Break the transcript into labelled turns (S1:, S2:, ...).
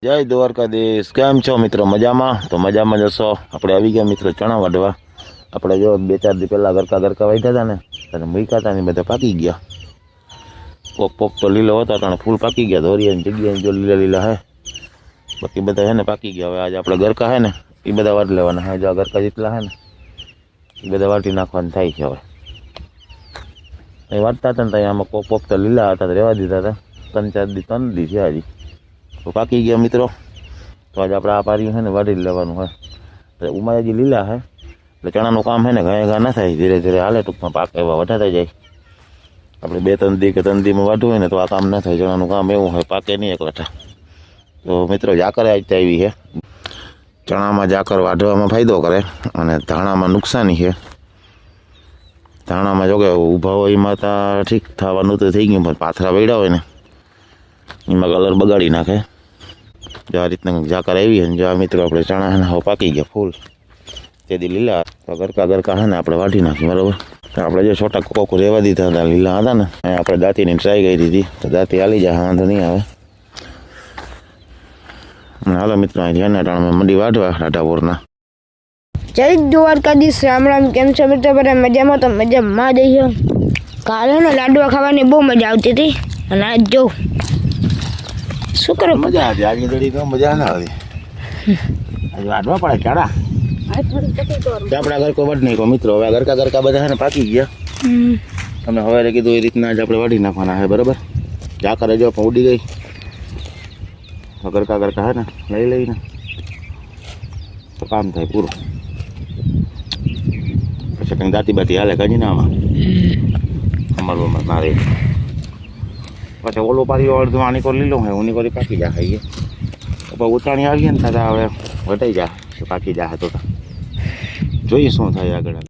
S1: જય દ્વારકાધીશ, કેમ છો મિત્રો? મજામાં? તો મજામાં જશો. આપણે આવી ગયા મિત્રો ચણા વાઢવા. આપણે જો 2-4 દી પહેલાં ગરકા વાઢ્યા હતા ને, અને મૂક્યા હતા ને બધા પાકી ગયા. પોક તો લીલો હતો, પણ ફૂલ પાકી ગયા. ધોરિયાની જગ્યાએ જો લીલા હે, બાકી બધા હે ને પાકી ગયા. હવે આજે આપણે ગરકા હે ને એ બધા વાઢ લેવાના હે. જો ગરકા જેટલા હે ને એ બધા વાટી નાખવાનું થાય છે. હવે એ વાટતા હતા ને ત્યાં આમાં પોક તો લીલા હતા, રહેવા દીધા હતા. 3 દી છે હજી તો પાકી ગયા મિત્રો. તો આજે આપણે આ પારી છે ને વાઢી લેવાનું હોય. એટલે ઉમાય હજી લીલા છે એટલે ચણાનું કામ છે ને ઘા ના થાય, ધીરે ધીરે હાલે. ટૂંકમાં પાક એવા વટાતા જાય. આપણે 2-3 દી કે 3 દીમાં વાઢવું હોય ને તો આ કામ ના થાય. ચણાનું કામ એવું હોય, પાકે નહીં એક વટા. તો મિત્રો ઝાકર આજ આવી છે. ચણામાં ઝાકર વાઢવામાં ફાયદો કરે અને ધાણામાં નુકસાની છે. ધાણામાં જો કે ઊભા હોય એમાં તો ઠીક થવાનું તો થઈ ગયું, પણ પાથરા પડ્યા હોય ને એમાં કલર બગાડી નાખે. જો આ રીતના ઝાકર આવી છે ને, જો આ મિત્રો આપણે ચણા હે ને હવે પાકી ગયા ફૂલ. તેથી લીલા તો ગરકા હે ને આપણે વાઢી નાખીએ, બરાબર. તો આપણે જો છોટા કોક રહેવા દીધા હતા, લીલા હતા ને, અહીંયા આપણે દાંતીની ટ્રાય કરી હતી તો દાંતી હાલી જાય, વાંધો નહીં આવે. હાલો મિત્રો અહીં છે ને ટાણમાં મંડી વાઢવા રાધાપુરના.
S2: જય દ્વારકાધીશ, રામ રામ. કેમ છો મિત્રો? બધા મજામાં? તો મજામાં જઈશો. કાલે ને લાડવા ખાવાની બહુ મજા આવતી હતી, અને આજ જો શું કરો?
S1: મજા હતી આજની ઘડી તો મજા ના આવી. આજે વાઢવા પડે ચણા. આપણા ઘર કોઈ વડ નહીં કહો મિત્રો. હવે ગરકા બધા છે ને પાકી ગયા. તમને હવે કીધું એ રીતના જ આપણે વાઢી નાખવાના છે, બરાબર. ઝાકર જો પણ ઉડી ગઈ. ગરકા હે ને લઈ લઈને તો કામ થાય પૂરું. પછી કંઈક દાંતી બાતી હાલે કાજી ના આમાં અમારું ના રહે. પછી ઓલો પારી અડધું આની કોર લીલો હોય, ઉની કોરી પાકી જાય ખાઈએ. તો ઉતાણી આવીએ ને તારા હવે વટાઈ જાય પાકી જાય. તો જોઈએ શું થાય આગળ.